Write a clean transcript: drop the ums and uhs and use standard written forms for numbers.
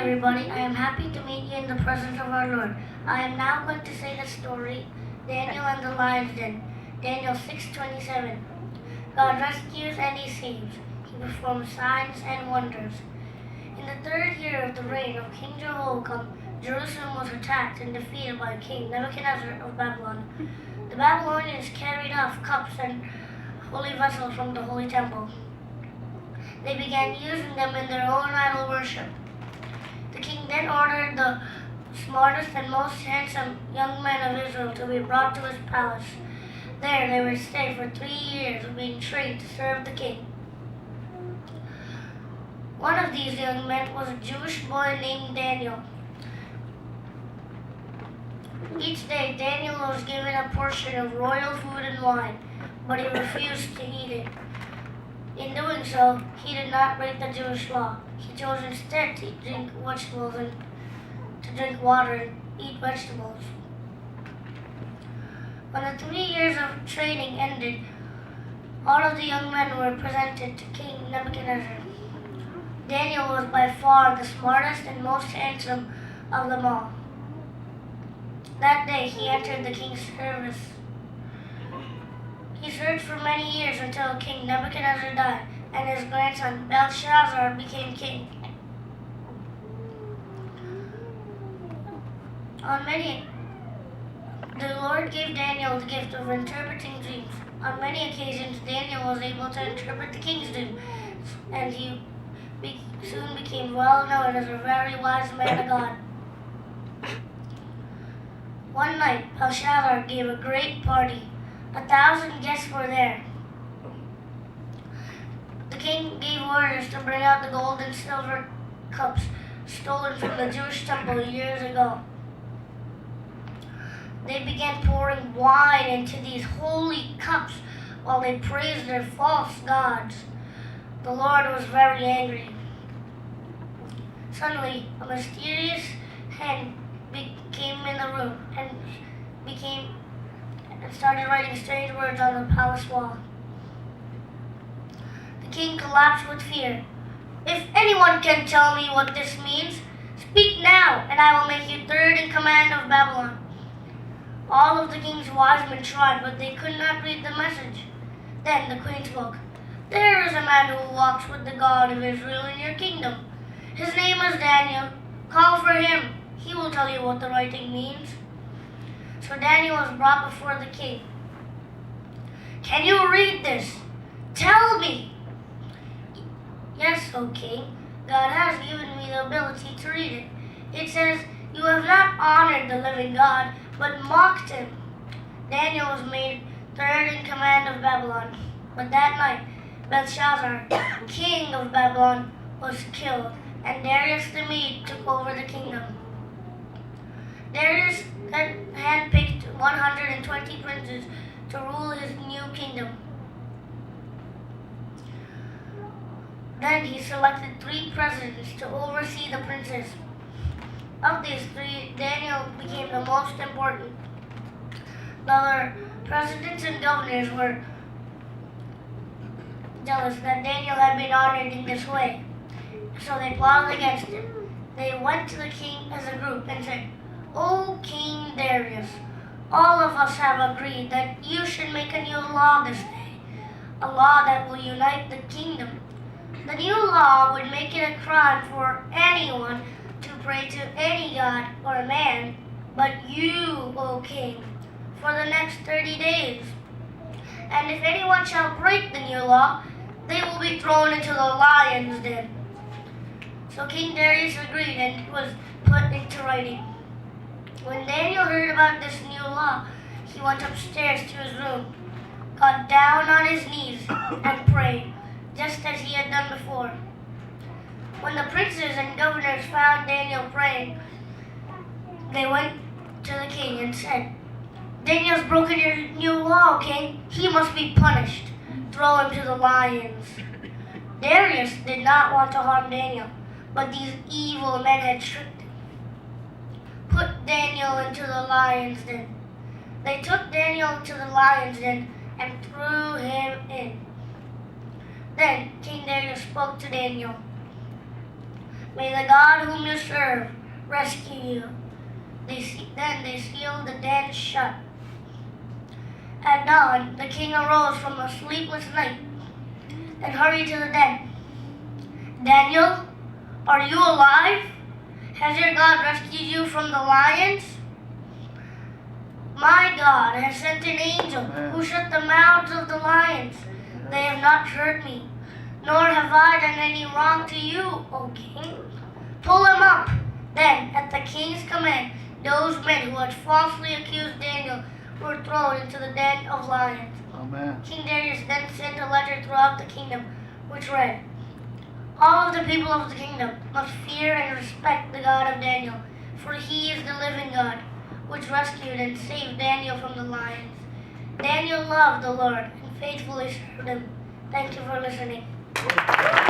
everybody, I am happy to meet you in the presence of our Lord. I am now going to say the story, Daniel and the Lion's Den. Daniel 6:27. God rescues and He saves. He performs signs and wonders. In the third year of the reign of King Jehoiakim, Jerusalem was attacked and defeated by King Nebuchadnezzar of Babylon. The Babylonians carried off cups and holy vessels from the holy temple. They began using them in their own idol worship. The king then ordered the smartest and most handsome young men of Israel to be brought to his palace. There they would stay for 3 years, being trained to serve the king. One of these young men was a Jewish boy named Daniel. Each day, Daniel was given a portion of royal food and wine, but he refused to eat it. In doing so, he did not break the Jewish law. He chose instead to drink vegetables and to drink water and eat vegetables. When the 3 years of training ended, all of the young men were presented to King Nebuchadnezzar. Daniel was by far the smartest and most handsome of them all. That day he entered the king's service. He served for many years until King Nebuchadnezzar died and his grandson Belshazzar became king. The Lord gave Daniel the gift of interpreting dreams. On many occasions, Daniel was able to interpret the king's dream, and he soon became well known as a very wise man of God. One night, Belshazzar gave a great party. 1,000 guests were there. The king gave orders to bring out the gold and silver cups stolen from the Jewish temple years ago. They began pouring wine into these holy cups while they praised their false gods. The Lord was very angry. Suddenly, a mysterious hand came in the room and started writing strange words on the palace wall. The king collapsed with fear. "If anyone can tell me what this means, speak now, and I will make you third in command of Babylon." All of the king's wise men tried, but they could not read the message. Then the queen spoke. "There is a man who walks with the God of Israel in your kingdom. His name is Daniel. Call for him. He will tell you what the writing means." So Daniel was brought before the king. "Can you read this? Tell me." "Yes, O king. God has given me the ability to read it. It says, 'You have not honored the living God, but mocked him.'" Daniel was made third in command of Babylon. But that night, Belshazzar, king of Babylon, was killed, and Darius the Mede took over the kingdom. Darius then handpicked 120 princes to rule his new kingdom. Then he selected 3 presidents to oversee the princes. Of these 3, Daniel became the most important. The other presidents and governors were jealous that Daniel had been honored in this way, so they plotted against him. They went to the king as a group and said, "O King Darius, all of us have agreed that you should make a new law this day, a law that will unite the kingdom. The new law would make it a crime for anyone to pray to any god or man but you, O king, for the next 30 days. And if anyone shall break the new law, they will be thrown into the lion's den." So King Darius agreed, and it was put into writing. When Daniel heard about this new law, he went upstairs to his room, got down on his knees, and prayed, just as he had done before. When the princes and governors found Daniel praying, they went to the king and said, "Daniel's broken your new law, king. He must be punished. Throw him to the lions." Darius did not want to harm Daniel, but these evil men had tricked him. Put Daniel into the lion's den. They took Daniel to the lion's den and threw him in. Then King Darius spoke to Daniel. May the God whom you serve rescue you. Then they sealed the den shut. At dawn, the king arose from a sleepless night and hurried to the den. Daniel, are you alive? Has your God rescued you from the lions? My God has sent an angel who shut the mouths of the lions. They have not hurt me, nor have I done any wrong to you, O king. Pull him up. Then, at the king's command, those men who had falsely accused Daniel were thrown into the den of lions. Amen. King Darius then sent a letter throughout the kingdom, which read, all of the people of the kingdom must fear and respect the God of Daniel, for he is the living God, which rescued and saved Daniel from the lions. Daniel loved the Lord and faithfully served him. Thank you for listening.